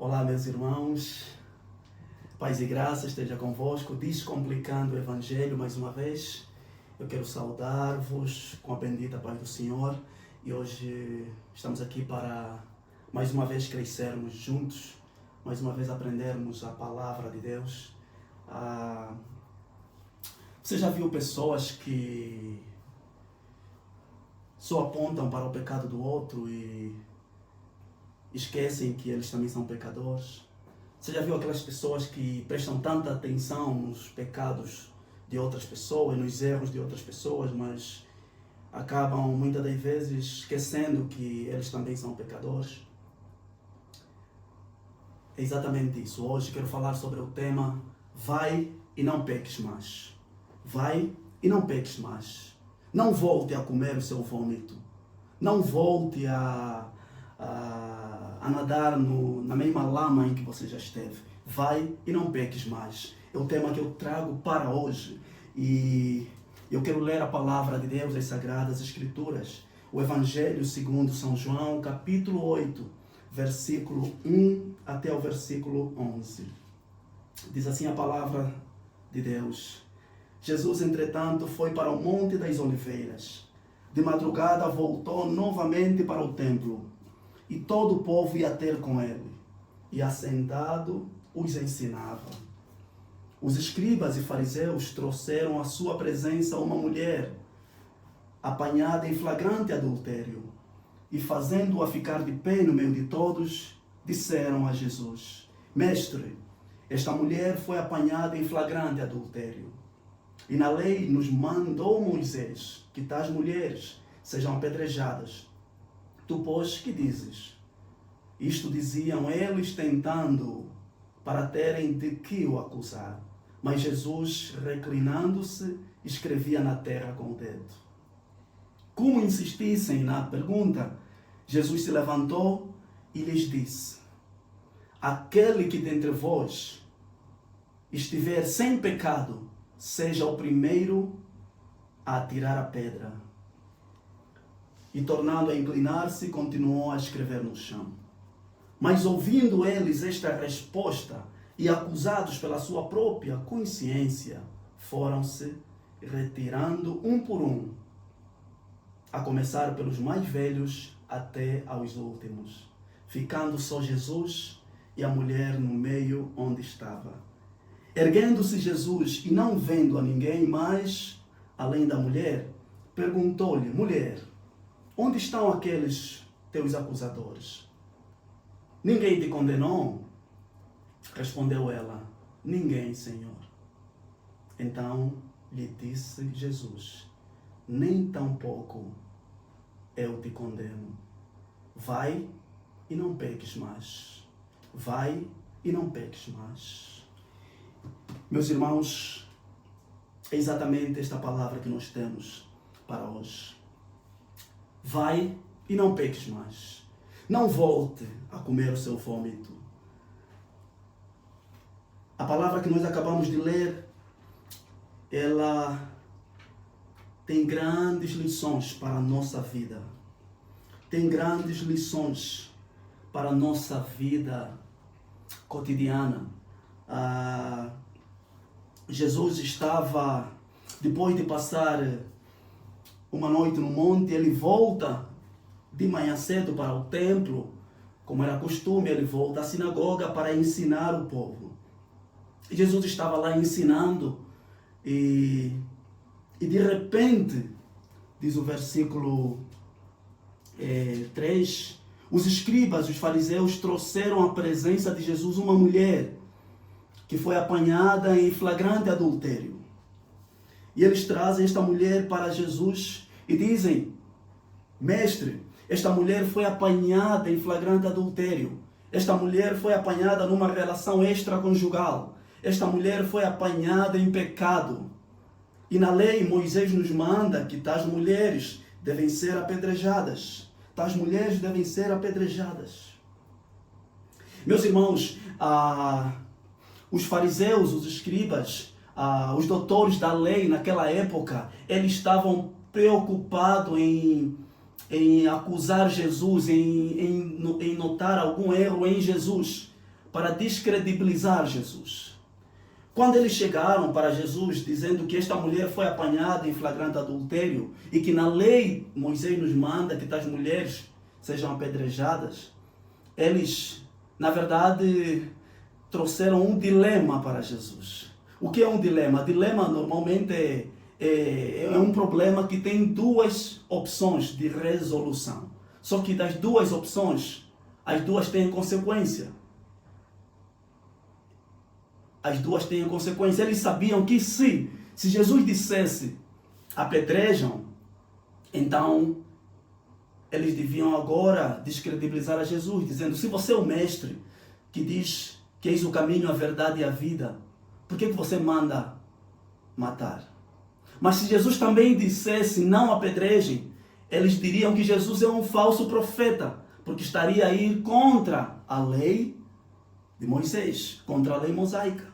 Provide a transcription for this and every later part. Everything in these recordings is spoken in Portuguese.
Olá, meus irmãos, paz e graça esteja convosco, descomplicando o Evangelho mais uma vez. Eu quero saudar-vos com a bendita paz do Senhor e hoje estamos aqui para mais uma vez crescermos juntos, mais uma vez aprendermos a palavra de Deus. Você já viu pessoas que só apontam para o pecado do outro e esquecem que eles também são pecadores? Você já viu aquelas pessoas que prestam tanta atenção nos pecados de outras pessoas, nos erros de outras pessoas, mas acabam muitas das vezes esquecendo que eles também são pecadores? É exatamente isso. Hoje quero falar sobre o tema Vai e não peques mais. Vai e não peques mais. Não volte a comer o seu vômito. Não volte a nadar na mesma lama em que você já esteve. Vai e não peques mais. É o tema que eu trago para hoje. E eu quero ler a palavra de Deus, as Sagradas Escrituras. O Evangelho segundo São João, capítulo 8, versículo 1 até o versículo 11. Diz assim a palavra de Deus. Jesus, entretanto, foi para o Monte das Oliveiras. De madrugada voltou novamente para o templo. E todo o povo ia ter com ele, e assentado os ensinava. Os escribas e fariseus trouxeram à sua presença uma mulher, apanhada em flagrante adultério, e fazendo-a ficar de pé no meio de todos, disseram a Jesus: Mestre, esta mulher foi apanhada em flagrante adultério. E na lei nos mandou Moisés que tais mulheres sejam apedrejadas. Tu, pois, que dizes? Isto diziam eles tentando para terem de que o acusar. Mas Jesus, reclinando-se, escrevia na terra com o dedo. Como insistissem na pergunta, Jesus se levantou e lhes disse: Aquele que dentre vós estiver sem pecado, seja o primeiro a atirar a pedra. E tornando a inclinar-se, continuou a escrever no chão. Mas ouvindo eles esta resposta e acusados pela sua própria consciência, foram-se retirando um por um, a começar pelos mais velhos até aos últimos, ficando só Jesus e a mulher no meio onde estava. Erguendo-se Jesus e não vendo a ninguém mais, além da mulher, perguntou-lhe: Mulher, onde estão aqueles teus acusadores? Ninguém te condenou? Respondeu ela: Ninguém, Senhor. Então lhe disse Jesus: Nem tampouco eu te condeno. Vai e não peques mais. Vai e não peques mais. Meus irmãos, é exatamente esta palavra que nós temos para hoje. Vai e não peques mais. Não volte a comer o seu vômito. A palavra que nós acabamos de ler, ela tem grandes lições para a nossa vida. Tem grandes lições para a nossa vida cotidiana. Jesus estava, depois de passar uma noite no monte, ele volta de manhã cedo para o templo, como era costume, ele volta à sinagoga para ensinar o povo. E Jesus estava lá ensinando e de repente, diz o versículo 3, os escribas, os fariseus trouxeram à presença de Jesus uma mulher que foi apanhada em flagrante adultério. E eles trazem esta mulher para Jesus e dizem: Mestre, esta mulher foi apanhada em flagrante adultério. Esta mulher foi apanhada numa relação extraconjugal. Esta mulher foi apanhada em pecado. E na lei, Moisés nos manda que tais mulheres devem ser apedrejadas. Tais mulheres devem ser apedrejadas. Meus irmãos, os fariseus, os escribas, os doutores da lei naquela época, eles estavam preocupados em acusar Jesus, em notar algum erro em Jesus. para descredibilizar Jesus. Quando eles chegaram para Jesus dizendo que esta mulher foi apanhada em flagrante adultério e que na lei Moisés nos manda que tais mulheres sejam apedrejadas, eles, na verdade, trouxeram um dilema para Jesus. O que é um dilema? Dilema normalmente é um problema que tem duas opções de resolução. Só que das duas opções, as duas têm consequência. As duas têm consequência. Eles sabiam que se Jesus dissesse apedrejam, então eles deviam agora descredibilizar a Jesus, dizendo: se você é o mestre que diz que eis o caminho, a verdade e a vida, por que você manda matar? Mas se Jesus também dissesse não apedrejem, eles diriam que Jesus é um falso profeta, porque estaria a ir contra a lei de Moisés, contra a lei mosaica.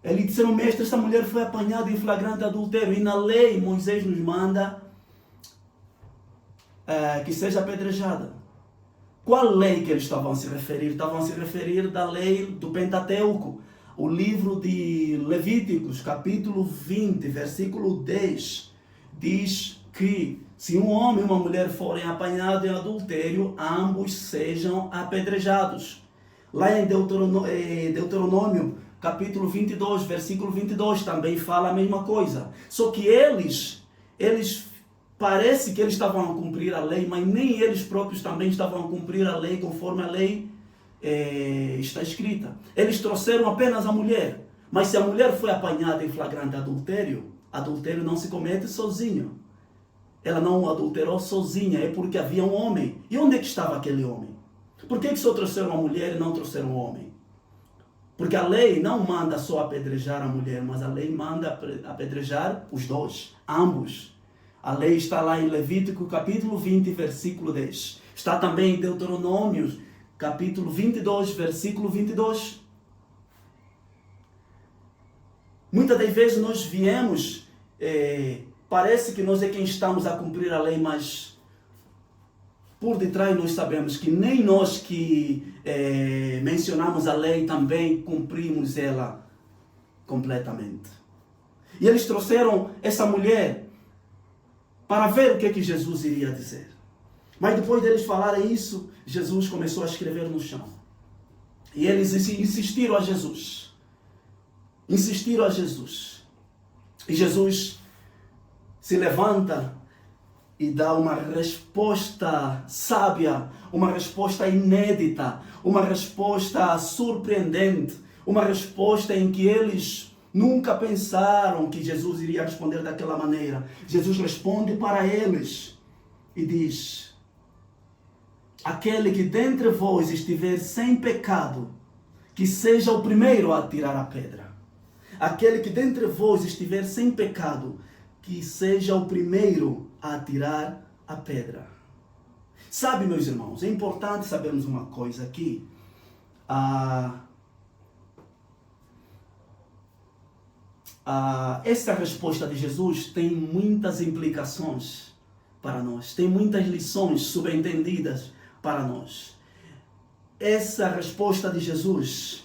Eles disseram: mestre, essa mulher foi apanhada em flagrante adultério e na lei Moisés nos manda que seja apedrejada. Qual lei que eles estavam a se referir? Estavam a se referir da lei do Pentateuco. O livro de Levíticos, capítulo 20, versículo 10, diz que se um homem e uma mulher forem apanhados em adultério, ambos sejam apedrejados. Lá em Deuteronômio, capítulo 22, versículo 22, também fala a mesma coisa. Só que eles parece que eles estavam a cumprir a lei, mas nem eles próprios também estavam a cumprir a lei conforme a lei está escrita. Eles trouxeram apenas a mulher. Mas se a mulher foi apanhada em flagrante adultério, adultério não se comete sozinho. Ela não adulterou sozinha, é porque havia um homem. E onde é que estava aquele homem? Por que só trouxeram a mulher e não trouxeram o homem? Porque a lei não manda só apedrejar a mulher, mas a lei manda apedrejar os dois, ambos. A lei está lá em Levítico, capítulo 20, versículo 10. Está também em Deuteronômio, capítulo 22, versículo 22. Muitas das vezes nós viemos, parece que nós é quem estamos a cumprir a lei, mas por detrás nós sabemos que nem nós que mencionamos a lei também cumprimos ela completamente. E eles trouxeram essa mulher para ver o que Jesus iria dizer. Mas depois deles falarem isso, Jesus começou a escrever no chão. E eles insistiram a Jesus. Insistiram a Jesus. E Jesus se levanta e dá uma resposta sábia, uma resposta inédita, uma resposta surpreendente, uma resposta em que eles nunca pensaram que Jesus iria responder daquela maneira. Jesus responde para eles e diz: aquele que dentre vós estiver sem pecado, que seja o primeiro a atirar a pedra. Aquele que dentre vós estiver sem pecado, que seja o primeiro a atirar a pedra. Sabe, meus irmãos, é importante sabermos uma coisa aqui. Essa resposta de Jesus tem muitas implicações para nós. Tem muitas lições subentendidas para nós. Essa resposta de Jesus,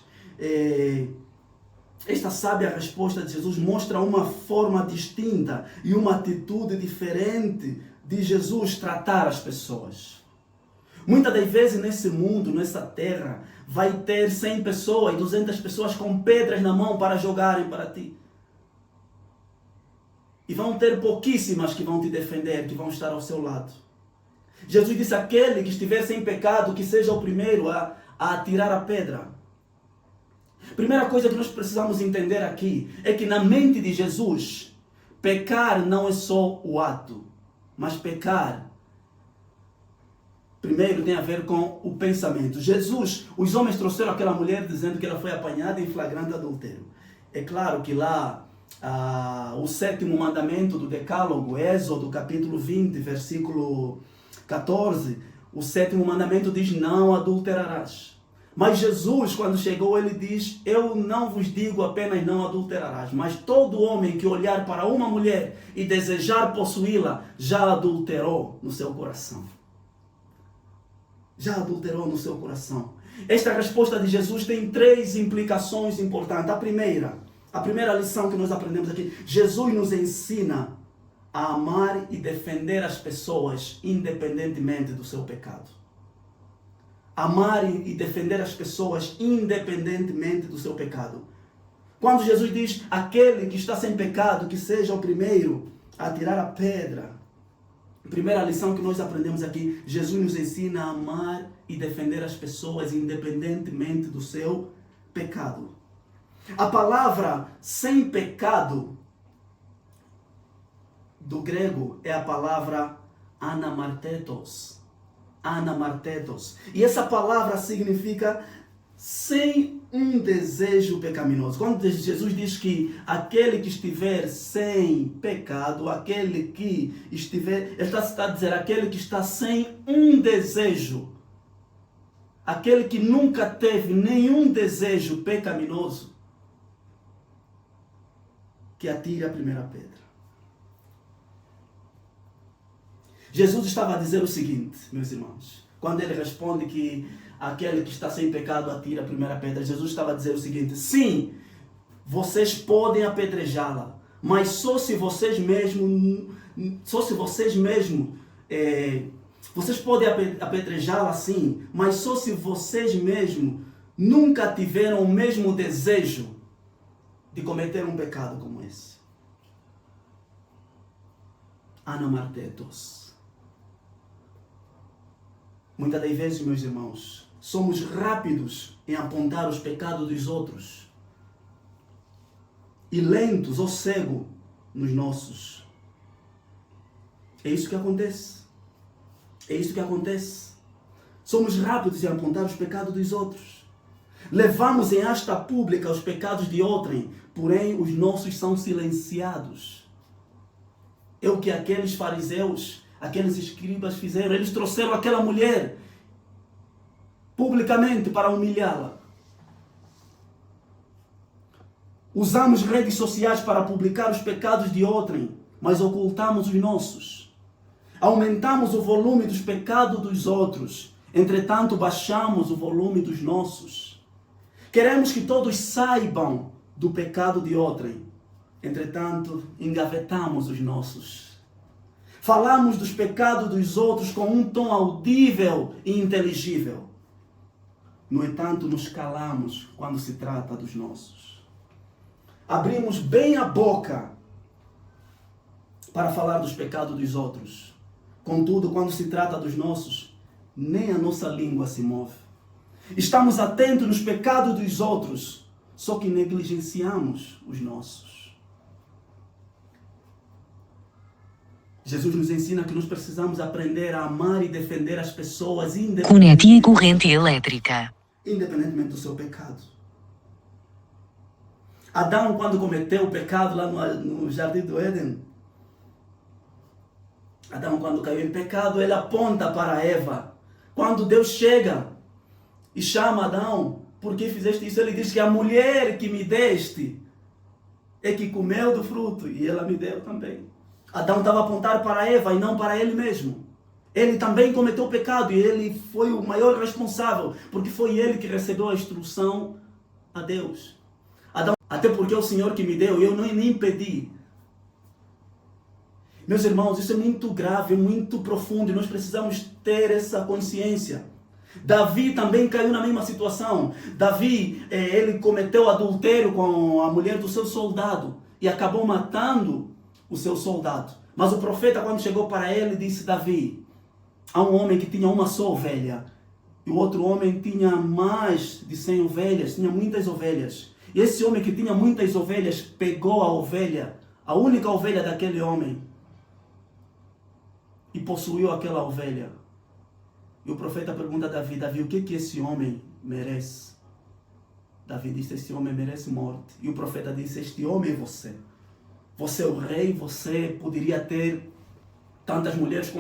esta sábia resposta de Jesus mostra uma forma distinta e uma atitude diferente de Jesus tratar as pessoas. Muitas das vezes nesse mundo, nessa terra, vai ter 100 pessoas, 200 pessoas com pedras na mão para jogarem para ti. E vão ter pouquíssimas que vão te defender, que vão estar ao seu lado. Jesus disse: aquele que estiver sem pecado, que seja o primeiro a atirar a pedra. Primeira coisa que nós precisamos entender aqui é que na mente de Jesus, pecar não é só o ato, mas pecar primeiro tem a ver com o pensamento. Jesus, os homens trouxeram aquela mulher dizendo que ela foi apanhada em flagrante adultério. É claro que lá o 7º mandamento do Decálogo, Êxodo capítulo 20, versículo 14, o 7º mandamento diz: não adulterarás. Mas Jesus, quando chegou, ele diz: eu não vos digo apenas não adulterarás, mas todo homem que olhar para uma mulher e desejar possuí-la, já adulterou no seu coração. já adulterou no seu coração? Esta resposta de Jesus tem 3 implicações importantes. A primeira lição que nós aprendemos aqui, Jesus nos ensina a amar e defender as pessoas independentemente do seu pecado. Amar e defender as pessoas independentemente do seu pecado. Quando Jesus diz, aquele que está sem pecado, que seja o primeiro a tirar a pedra. A primeira lição que nós aprendemos aqui, Jesus nos ensina a amar e defender as pessoas independentemente do seu pecado. A palavra sem pecado do grego é a palavra anamartetos. Anamartetos. E essa palavra significa sem um desejo pecaminoso. Quando Jesus diz que aquele que estiver sem pecado, aquele que estiver, ele está a dizer aquele que está sem um desejo, aquele que nunca teve nenhum desejo pecaminoso, que atire a primeira pedra. Jesus estava a dizer o seguinte, meus irmãos, quando ele responde que aquele que está sem pecado atira a primeira pedra, Jesus estava a dizer o seguinte, sim, vocês podem apedrejá-la, mas só se vocês mesmos, vocês podem apedrejá-la sim, mas só se vocês mesmos nunca tiveram o mesmo desejo de cometer um pecado como esse. Anamartetos. Muitas das vezes, meus irmãos, somos rápidos em apontar os pecados dos outros e lentos ou cegos nos nossos. É isso que acontece. É isso que acontece. Somos rápidos em apontar os pecados dos outros. Levamos em asta pública os pecados de outrem, porém os nossos são silenciados. É o que aqueles fariseus, aqueles escribas fizeram. Eles trouxeram aquela mulher publicamente para humilhá-la. Usamos redes sociais para publicar os pecados de outrem, mas ocultamos os nossos. Aumentamos o volume dos pecados dos outros, entretanto baixamos o volume dos nossos. Queremos que todos saibam do pecado de outrem, entretanto engavetamos os nossos. Falamos dos pecados dos outros com um tom audível e inteligível. No entanto, nos calamos quando se trata dos nossos. Abrimos bem a boca para falar dos pecados dos outros. Contudo, quando se trata dos nossos, nem a nossa língua se move. Estamos atentos nos pecados dos outros, só que negligenciamos os nossos. Jesus nos ensina que nós precisamos aprender a amar e defender as pessoas Conecte a corrente elétrica. Independentemente do seu pecado. Adão, quando cometeu o pecado lá no Jardim do Éden, Adão, quando caiu em pecado, ele aponta para Eva. Quando Deus chega e chama Adão, por que fizeste isso? Ele diz que a mulher que me deste é que comeu do fruto e ela me deu também. Adão estava a apontar para Eva e não para ele mesmo. Ele também cometeu o pecado e ele foi o maior responsável, porque foi ele que recebeu a instrução a Deus. Adão, até porque é o Senhor que me deu, eu nem pedi. Meus irmãos, isso é muito grave, é muito profundo e nós precisamos ter essa consciência. Davi também caiu na mesma situação. Davi, ele cometeu adultério com a mulher do seu soldado e acabou matando o seu soldado. Mas o profeta, quando chegou para ele, disse: Davi, há um homem que tinha uma só ovelha e o outro homem tinha mais de 100 ovelhas, tinha muitas ovelhas. E esse homem que tinha muitas ovelhas pegou a ovelha, a única ovelha daquele homem, e possuiu aquela ovelha. E o profeta pergunta a Davi: Davi, o que esse homem merece? Davi disse: esse homem merece morte. E o profeta disse: este homem é você. Você é o rei, você poderia ter tantas mulheres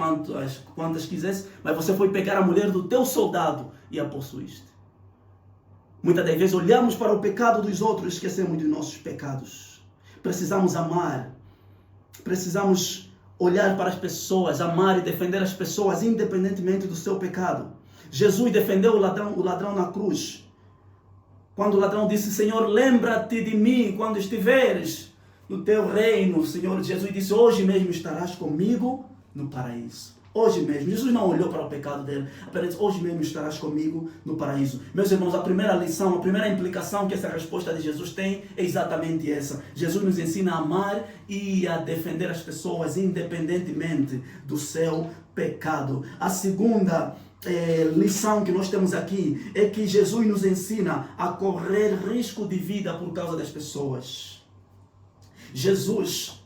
quantas quisesse, mas você foi pegar a mulher do teu soldado e a possuíste. Muitas das vezes olhamos para o pecado dos outros e esquecemos de nossos pecados. Precisamos amar, precisamos olhar para as pessoas, amar e defender as pessoas independentemente do seu pecado. Jesus defendeu o ladrão na cruz. Quando o ladrão disse, Senhor, lembra-te de mim quando estiveres no teu reino. O Senhor Jesus disse, hoje mesmo estarás comigo no paraíso. Hoje mesmo. Jesus não olhou para o pecado dele. Apenas disse, hoje mesmo estarás comigo no paraíso. Meus irmãos, a primeira lição, a primeira implicação que essa resposta de Jesus tem é exatamente essa. Jesus nos ensina a amar e a defender as pessoas independentemente do seu pecado. A segunda lição que nós temos aqui é que Jesus nos ensina a correr risco de vida por causa das pessoas. Jesus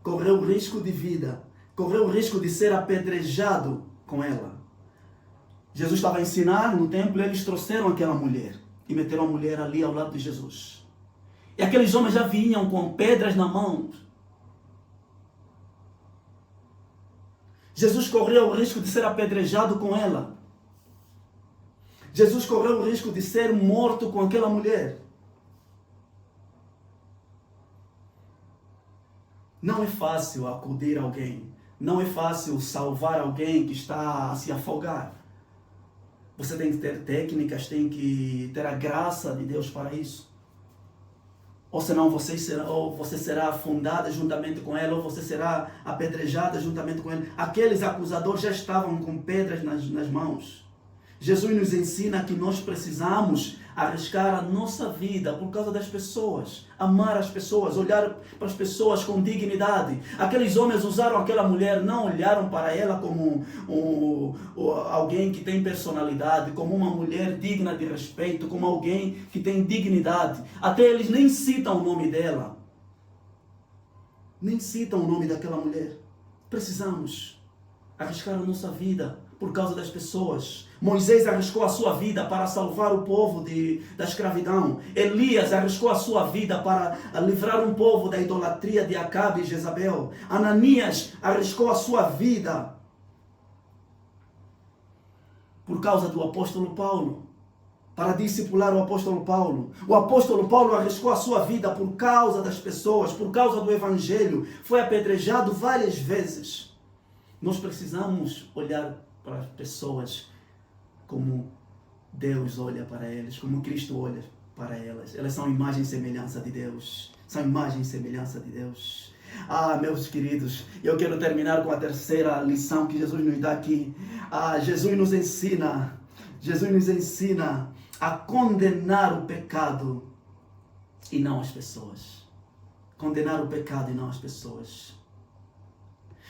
correu risco de vida, correu o risco de ser apedrejado com ela. Jesus estava a ensinar no templo e eles trouxeram aquela mulher e meteram a mulher ali ao lado de Jesus. E aqueles homens já vinham com pedras na mão. Jesus correu o risco de ser apedrejado com ela. Jesus correu o risco de ser morto com aquela mulher. Não é fácil acudir a alguém. Não é fácil salvar alguém que está a se afogar. Você tem que ter técnicas, tem que ter a graça de Deus para isso. Ou senão você será afundada juntamente com ela, ou você será apedrejada juntamente com ele. Aqueles acusadores já estavam com pedras nas mãos. Jesus nos ensina que nós precisamos arriscar a nossa vida por causa das pessoas, amar as pessoas, olhar para as pessoas com dignidade. Aqueles homens usaram aquela mulher, não olharam para ela como alguém que tem personalidade, como uma mulher digna de respeito, como alguém que tem dignidade. Até eles nem citam o nome dela, nem citam o nome daquela mulher. Precisamos arriscar a nossa vida por causa das pessoas. Moisés arriscou a sua vida para salvar o povo da escravidão. Elias arriscou a sua vida para livrar um povo da idolatria de Acabe e Jezabel. Ananias arriscou a sua vida por causa do apóstolo Paulo, para discipular o apóstolo Paulo. O apóstolo Paulo arriscou a sua vida por causa das pessoas, por causa do evangelho. Foi apedrejado várias vezes. Nós precisamos olhar para as pessoas como Deus olha para elas, como Cristo olha para elas. Elas são imagem e semelhança de Deus. São imagem e semelhança de Deus. Meus queridos, eu quero terminar com a terceira lição que Jesus nos dá aqui. Jesus nos ensina a condenar o pecado e não as pessoas. Condenar o pecado e não as pessoas.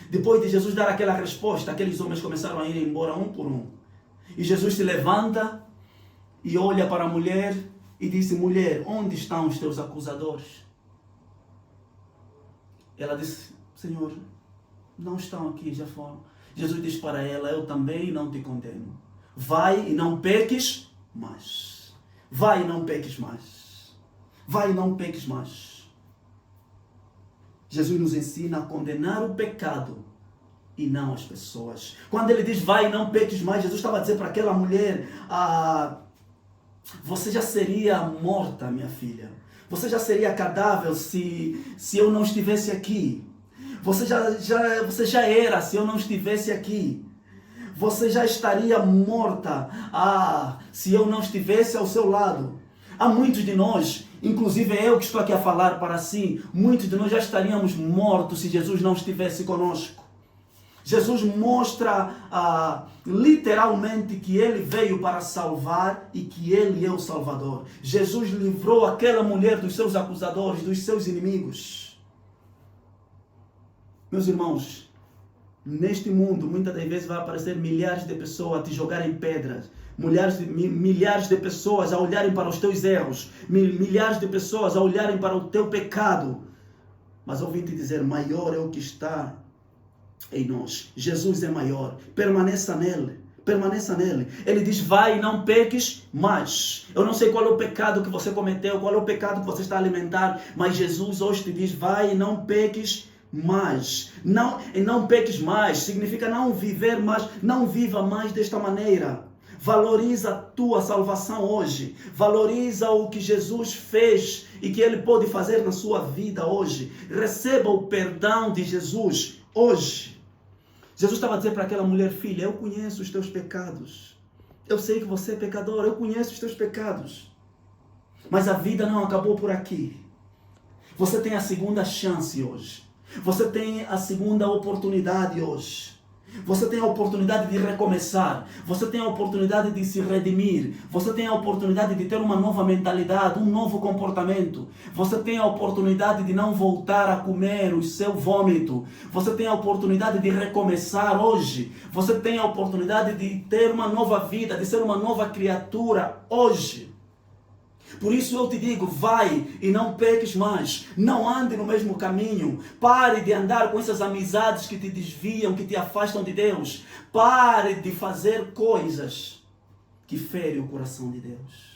Depois de Jesus dar aquela resposta, aqueles homens começaram a ir embora um por um. E Jesus se levanta e olha para a mulher e disse, mulher, onde estão os teus acusadores? Ela disse, Senhor, não estão aqui, já foram. Jesus diz para ela, eu também não te condeno. Vai e não peques mais. Vai e não peques mais. Vai e não peques mais. Jesus nos ensina a condenar o pecado e não as pessoas. Quando ele diz, vai e não peques mais, Jesus estava a dizer para aquela mulher, você já seria morta, minha filha. Você já seria cadáver se eu não estivesse aqui. Você já era se eu não estivesse aqui. Você já estaria morta se eu não estivesse ao seu lado. Há muitos de nós, inclusive eu que estou aqui a falar para si, muitos de nós já estaríamos mortos se Jesus não estivesse conosco. Jesus mostra literalmente que ele veio para salvar e que ele é o Salvador. Jesus livrou aquela mulher dos seus acusadores, dos seus inimigos. Meus irmãos, neste mundo, muitas das vezes vai aparecer milhares de pessoas a te jogarem pedras. Milhares de pessoas a olharem para os teus erros. Milhares de pessoas a olharem para o teu pecado. Mas eu vim te dizer, maior é o que está em nós. Jesus é maior. Permaneça nele. Permaneça nele. Ele diz, vai e não peques mais. Eu não sei qual é o pecado que você cometeu, qual é o pecado que você está a alimentar, mas Jesus hoje te diz, vai e não peques mais. Não peques mais significa não viver mais, não viva mais desta maneira. Valoriza a tua salvação hoje. Valoriza o que Jesus fez e que Ele pode fazer na sua vida hoje. Receba o perdão de Jesus hoje. Jesus estava a dizer para aquela mulher: filha, eu conheço os teus pecados. Eu sei que você é pecador, eu conheço os teus pecados. Mas a vida não acabou por aqui. Você tem a segunda chance hoje. Você tem a segunda oportunidade hoje. Você tem a oportunidade de recomeçar. Você tem a oportunidade de se redimir. Você tem a oportunidade de ter uma nova mentalidade, um novo comportamento. Você tem a oportunidade de não voltar a comer o seu vômito. Você tem a oportunidade de recomeçar hoje. Você tem a oportunidade de ter uma nova vida, de ser uma nova criatura hoje. Por isso eu te digo, vai e não peques mais. Não ande no mesmo caminho. Pare de andar com essas amizades que te desviam, que te afastam de Deus. Pare de fazer coisas que ferem o coração de Deus.